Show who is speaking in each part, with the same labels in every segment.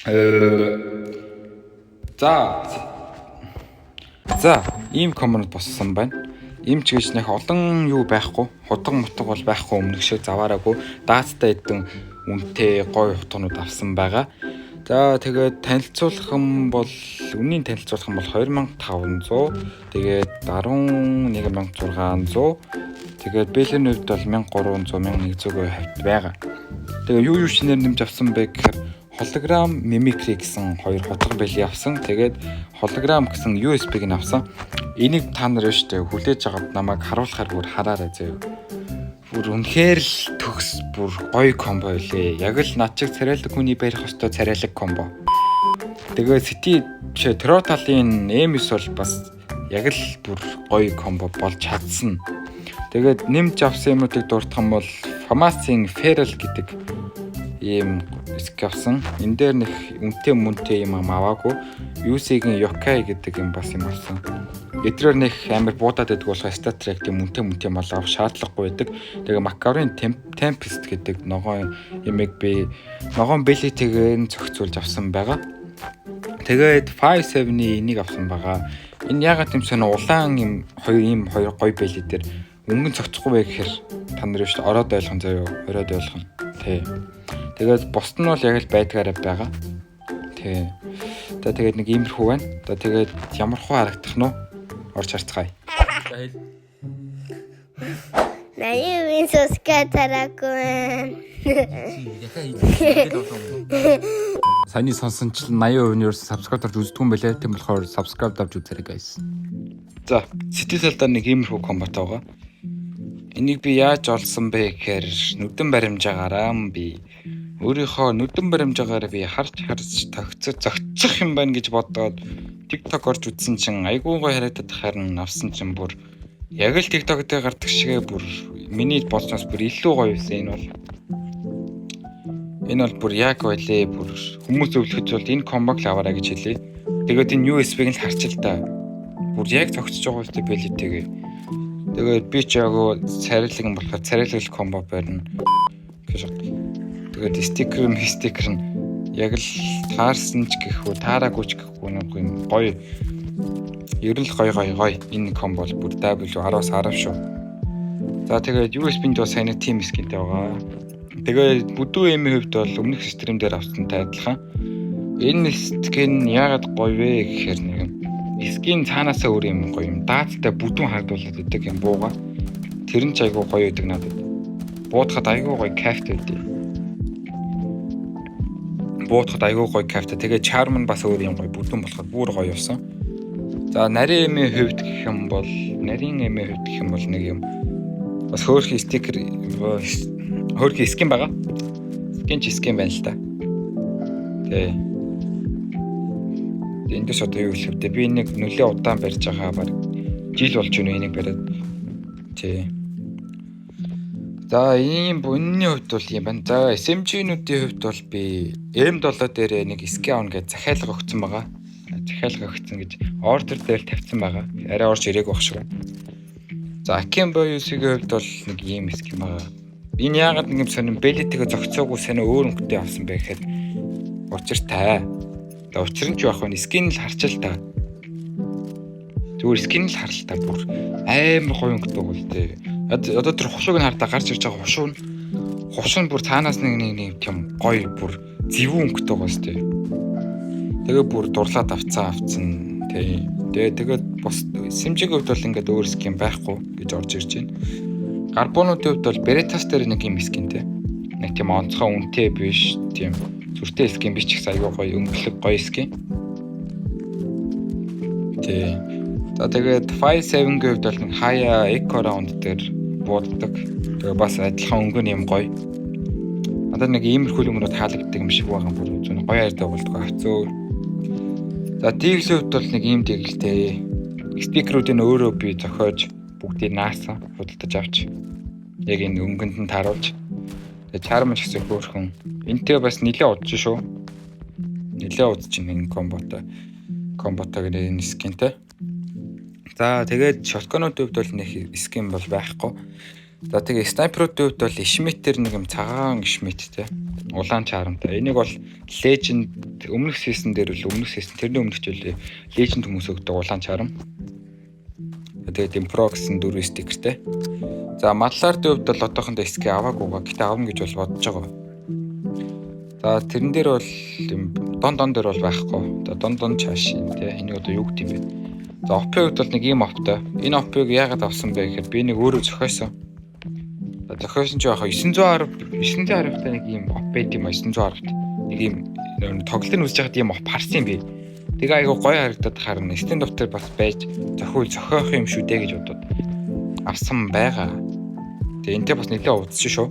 Speaker 1: За ийм коммент боссон байна. Ийм ч гэж нэг олон юу байхгүй, худаг мутаг бол байхгүй өмнөх шиг заваараагүй даацтай эдэн үнэтэй гоё хутгнууд авсан байгаа. За тэгээд танилцуулах юм бол үнийн танилцуулах юм бол 2500, тэгээд 11600, тэгээд бэлгийн хувьд бол 1300, 1100 хавьд байгаа. Тэгээд юу шинээр нэмж авсан бэ гэхээр hologram mimicry гэсэн хоёр хутга бэлий авсан. Тэгээд hologram гэсэн USB-г нь авсан. Энийг та нар өштэй хүлээж аваад намайг харуулахаар бүр хараарай зөө. Бүр үнэхээр л төгс бүр гоё комбо илээ. Яг л над чиг царайлаг хүний барих хөстой царайлаг комбо. Тэгээд City Total-ын M9 бол бас яг л бүр гоё комбо болж чадсан. Тэгээд нэмж авсан юмнуудыг дурдах юм бол Famas-ийн Feral гэдэг ийм эск авсан. Энэ дээр нэг үнэтэй юм аваагүй. UC-гийн Yokai гэдэг юм бас юм авсан. Эдрээр нэг амар буудаад байдаг болохоор Star Trek тийм үнэтэй мал авах шаардлагагүй байдаг. Тэгээ Macquarie Tempest гэдэг ногоон ямиг би ногоон бэлитэйгээр зохицуулж авсан байгаа. Тэгээд 57-ийн энийг авсан байгаа. Энэ ягаад юм сонь улаан юм хоёр гоё бэлий дээр өнгөн цогцохгүй байх гэхээр та нар шүү дээ ороод ойлгон заяа ороод ойлгоно. Тий. Тэгээд босд нь бол яг л байдгаараа байгаа. Тий. Тэгээд нэг иймэрхүү байна. Тэгээд ямар хуу харагдах нь орж харцгаая.
Speaker 2: За хэл.
Speaker 3: Наяа сускатаракун.
Speaker 1: Саяны сонсончлан 80% нь ерөөсө subscribe дарж үздэг юм байлаа. Тийм болохоор subscribe дарж үзээрэй guys. За, сэтгэлдээ нэг иймэрхүү комбат байгаа. Энийг би яаж олсон бэ гэхээр нүдэн баримжаагаараа би өөрийнхөө нүдэн баримжаагаараа би харж зөгцөх юм байна гэж бодоод TikTok орж үзсэн чинь айгүй гоё харагдаад харин авсан чинь бүр яг л TikTok дээр гардаг шигээ бүр миний болсноос бүр илүү гоё байсан энэ бол бүр яг байлээ бүр хүмүүс өвлөхөж бол энэ комбог л аваарай гэж хэлээ. Тэгээд энэ USB-г нь харчил та. Бүр яг зогсож байгаа үстэй бэлээтэйгээ. Тэгээд би ч яг царайлаг юм болохоор царайлаг комбо барина гэж бод. Тэгээд стикер нь яг л таарсан ч гэхүү таараагүй ч гэхүү нэг юм гоё. Ер нь л гоё энэ комбо бол бүр W10-аас 10 шүү. За тэгээд USB-нд бас сайн team skin-тэй байгаа. Тэгээд бүдүү эмийн хувьд бол өмнөх стрим дээр авсантай адилхан. Энэ skin яагаад гоё вэ гэхээр нэг skin цаанаасаа өөр юм гоё юм. Даацтай бүдүүн хардуулаад идэг юм бууга. Тэр нь ч айгүй гоё идэг надад. Буудахад айгүй гоё кайфтай идэв. Тэгээд charm нь бас өөр юм гоё бүдүүн болохоор бүр гоё явсан. За нарийн эмийн хувьд гэх юм бол нэг юм бас хөөрхий стикер хөөрхий skin байгаа. Skin байна л та. Тэ. Эндээс одоо юу хэлэх вэ? Би нэг нөлөө удаан барьж байгаа баг жил болж байна энийг бариад. Тий. За ийм үнний хувьд бол юм байна. За SMG-нүүдийн хувьд бол би M7 дээр нэг scan гэж захиалга өгсөн байгаа. Захиалга өгсөн гэж ордер дээр тавьсан байгаа. Арай орж ирээг байх шиг байна. За Akimbo UC-ийн хувьд бол нэг ийм skin байгаа. Энэ яагаад нэг юм сонирн бэлэтэйгээ зогцоогүй санаа өөр өнгөтэй авсан бэ гэхэд учиртай. Учир нь ч яах вэ? Скин л харчил та. Зүгээр скин л харал та бүр амар гоё өнгөтэй бол тээ. Одоо тэр хушууг нь хардаа гарч ирж байгаа хушуу нь бүр цаанаас нэг тийм гоё бүр зэвүүн өнгөтэй гоос тээ. Тэгээ бүр дурлаад авцсан тээ. Тэгээд бос сэмжиг хувьд бол ингээд өөр скин байхгүй гэж орж ирж байна. Гарбонуудын хувьд бол Beretas дээр нэг юм скинтэй. Нэг тийм онцгой үнэтэй биш тийм зүртэй скин биш ч гэсэн аягүй гоё өнгөлөг гоё скин. Тэ. За тэгээд 57-гийн хувьд бол нэг хаяа eco round дээр бууддаг. Тэгээ бас адилхан өнгөн юм гоё. Надад нэг иймэрхүү юмнууд хаалагддаг юм шиг байгаа бүр зүн гоё хайртай болдог авцөө. За тийгл хувьд бол нэг ийм тэгэлтэй. Стикерүүдийн өөрөө би зохиож бүгдийг наасан худалдаж авч яг энэ өнгөнд нь тааруулж charm ч гэсэн хөөрхөн энтэй бас нилээ удаж шүү. Нилээ удаж энэ комботог энэ скинтэй. За тэгээд шотконуудын хувьд бол нэг скин бол байхгүй. За тэгээд снайперуудын хувьд бол ишметэр нэг юм цагаан ишметтэй. Улаан чарамтай. Энийг бол legend өмнөх season дээр л тэрний өмнөх жил legend хүмүүс өгдөг улаан чарам. Тэгээд Impro гэсэн 4 стикертэй. За Mallard-ийн хувьд бол одоохондоо SK аваагүй. Гэтэ авна гэж бол бодож байгаа. За тэрэн дээр бол дон дээр бол байхгүй. Дон чааш тий. Энийг одоо юу гэдэг юм бэ? За OP-ийн хувьд бол нэг ийм OP-тай. Энэ OP-ыг яагаад авсан бэ гэхээр би нэг өөрөө зохиосон. Зохиосон ч яхаа 910-тай нэг ийм OP байт юм а 910-т. Нэг ийм тоглолтын үзэж байгаад ийм OP харсан юм би. Тэгээ айгу гоё харагдаад харна. Stand-up дээр бас байж зохиох юм шүү дээ гэж бодоод авсан байгаа. Тэгээ энтэй бас нэлээд удсан шүү.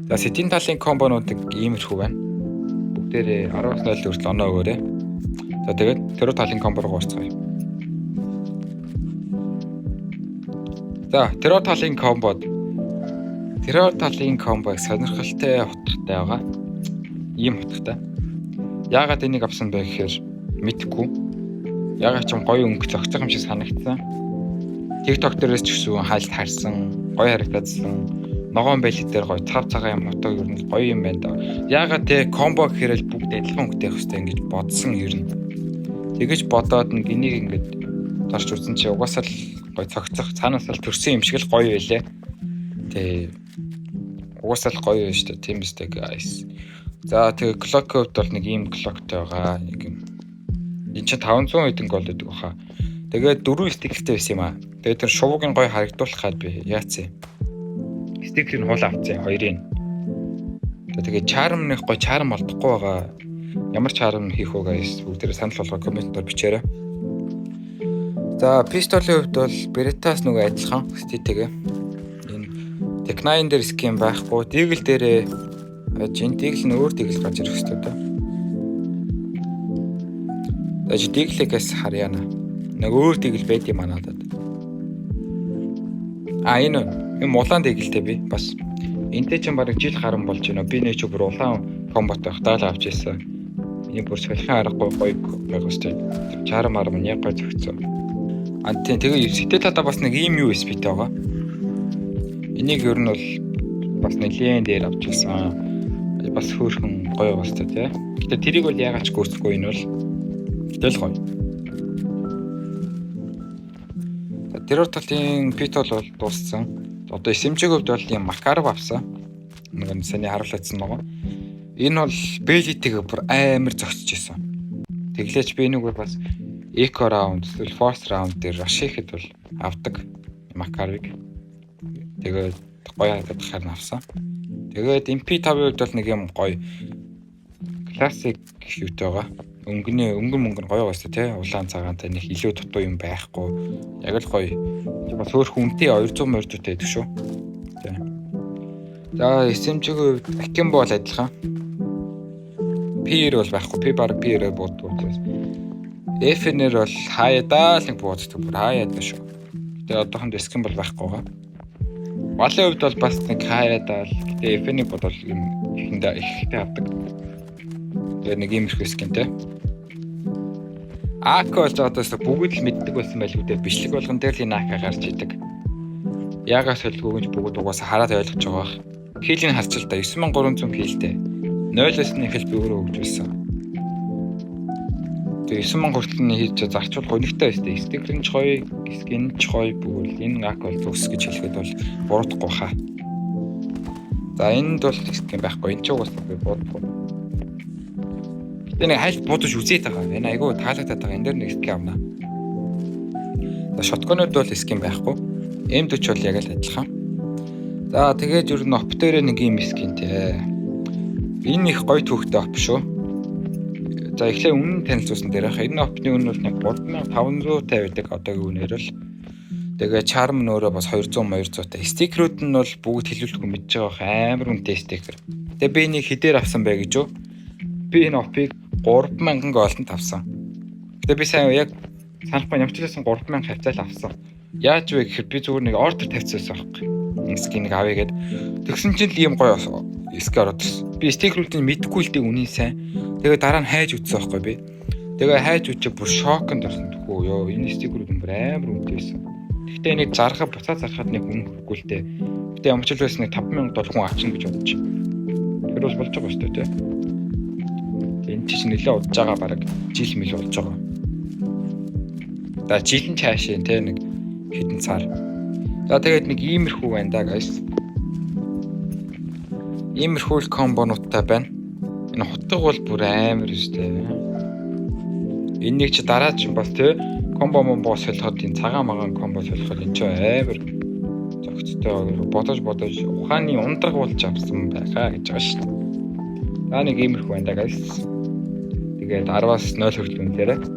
Speaker 1: За сэтийн талын комбонууд иймэрхүү байна. Бүгдээрээ 10-0 хүртэл оноо өгөөрэй. За тэгээд тэр талын комбо руу ууцгаая. За тэр талын комбог сонирхолтой утгатай байгаа. Ийм утгатай. Яагаад энийг авсан бэ гэхээр мэдгүй. Яагаад ч гоё өнгө зогцох юм шиг санагдсан. TikTok дээрээс ч гэсэн хайлт харсан, гоё харагдсан. Ногоон байлт дээр гоё цав цагаан юм утга ер нь гоё юм байна да. Яагаад те комбо гэхээр л бүгд адилхан өнгөтэй байх хэрэгтэй ингэж бодсон ер нь. Тэгэж бодоод нэг энийг ингэж зарч үзсэн чи угаасаа л гоё цогцох цаанаас л төрсөн юм шиг л гоё байлээ. Тэ угаасаа л гоё шүү дээ. Тийм үстэй guys. За тэгээ clock-ийн хувьд бол нэг ийм clock-тай байгаа. Нэг юм. Энд чинь 500 хэдэн гол гэдэг баха. Тэгээд 4 стикертэй байсан юм аа. Тэгээд тэр шувуугийн гоё харагдуулах гад би яац юм. Стикерийг хул авцсан хоёрын. Тэгээд charm-ных гоё charm олдохгүй байгаа. Ямар charm хийх вэ guys? Бүгдээрээ санал болгоо комментээр бичээрэй. За pistol-ийн хувьд бол Beretta-с нөгөө адилхан ститэйгээ. Энэ Tech9 дээр скин байхгүй. Deagle дээрээ Deagle нь өөр Deagle гарч ирэх хэрэгтэй даа. Тэгэж Deagle-гээс харъя на. Нэг өөр Deagle байд юм аа надад. Энэ улаан Deagle-тэй би бас энтэй ч бараг жил гарan болж байна. Би нэг ч бүр улаан комботой хатаалаа авч ирсэн. Энийг бүр солихын аргагүй гоё байгуулсан. Charm нь яг гоё зөгцсөн. Тийм тэгээ сэтгэлдээ бас нэг ийм USB-тэй байгаа. Энийг ер нь бол бас нэлээд дээр авч ирсэн. Бас хөөрхөн гоё бастай тий. Гэтэ тэрийг бол яагаад ч гүйцэхгүй энэ бол гэтэл гоё. Тэр талын питол бол дууссан. Одоо SMG-ийн хувьд бол юм Makarov авсан. Нэг саний харуулсан байгаа. Энэ бол Belly-тэйгээ бүр амар зогсож исэн. Тэглээч би нэг бас Eco round, Force round дээр rush хийхэд бол авдаг Makarov-ыг. Тэгээд гоё хадад харна авсан. Тэгээд MP5-ийн хувьд бол нэг юм гоё классик юутай байгаа. Өнгөн гоё байсаа тий. Улаан цагаантай нэг илүү дутуу юм байхгүй. Яг л гоё. Бас өөр хүнтэй 200 морьтой байдаг шүү. Тий. За SMG-ийн хувьд Akimbo бол адилхан. PR бол байхгүй. P баг PR бууддаг. FN-ээр бол хаяадаа л нэг бууддаг. Бүр хаяадаа шүү. Тэгээд одоохондоо skin бол байхгүй байгаа. Валын хувьд бол бас нэг хаяадаа л. Тэгээд FN-ийг бодвол юм ихэндээ ихтэй авдаг. Тэгээд нэг юм их скинтэй. Ако ч одоос бүгд л мэддэг байсан байлгүй дээ. Бичлэг болгон дээр л энэ ака гарч идэг. Яагаас хэлгүйгэнч бүгд угаасаа хараад ойлгож байгаа бах. Килийн харцал та 9300 килтэй. 0-ээс нь эхэл би өөрөө хөгжүүлсэн. Тэгээ 9000 хүртэл нь хийж зарчвал гонигтай байстай. Стикер нь ч гоё, скин ч гоё бүгд энэ ака бол төгс гэж хэлэхэд бол буруудахгүй хаа. За энд бол скин байхгүй. Энд ч угаасаа би бодохгүй. Тэ нэг хайлт будаж үзээд байгаа. Энэ айгүй таалагдаад байгаа. Энд дээр нэг скин авна. За shotgun-ууд бол скин байхгүй. M40 бол яг л адилхан. За тэгээд ер нь оп дээр нэг юм скинтэй. Энэ их гоё түүхтэй оп шүү. За эхлээ өмнө танилцуулсан дээр хаа. Энэ опны үнэ бол нэг 3550 байдаг одоогийн үнээр л. Тэгээ charm нь өөрөө бас 200-200 та. Стикерүүд нь бол бүгд хэлүүлэхгүй мэдж байгаа амар үнэтэй стикер. Тэгээ би энийг хэдээр авсан бэ гэж юу? Би энэ опыг 3000 голдонд авсан. Тэгээ би сайн яг санах ба ямчласан 3000 хавцаал авсан. Яаж вэ гэхээр би зүгээр нэг ордер тавьчихсан байхгүй. Нэг скиныг авъя гэд. Тэгсэн чинь л ийм гоё скин ороод ирсэн. Би стикерүүдийг мэдгүй л дээ үнийн сайн. Тэгээ дараа нь хайж үзсэн байхгүй би. Тэгээ хайж үзчих бүр шоконд орсон тхүү ёо. Энэ стикерүүд амар үнэтэй байсан. Гэхдээ энийг зархаа буцаа зархаад нэг үнэ хөрөхгүй л дээ. Гэтэ ямар ч л байсан нэг $5000 хүн авчихна гэж бодож. Тэр бол болж байгаа шүү дээ тий. чи чинь нэлээд удаж байгаа бараг жил мэл болж байгаа. За жилэн цаашаа те нэг хэдэн сар. За тэгээд нэг иймэрхүү байна да guys. Иймэрхүү комбонуудтай байна. Энэ хутга бол бүр амар өстэй. Энийг чи дараа чинь бас те комбо момбо солиход энэ цагаан магаан комбо солиход энэ ч амар зөгцтэй бодож ухааны ундраг болж авсан байхаа гэж байгаа шүү дээ. За нэг иймэрхүү байна да guys. Тэгээд 10-аас 0 хүртэл үнээрээ.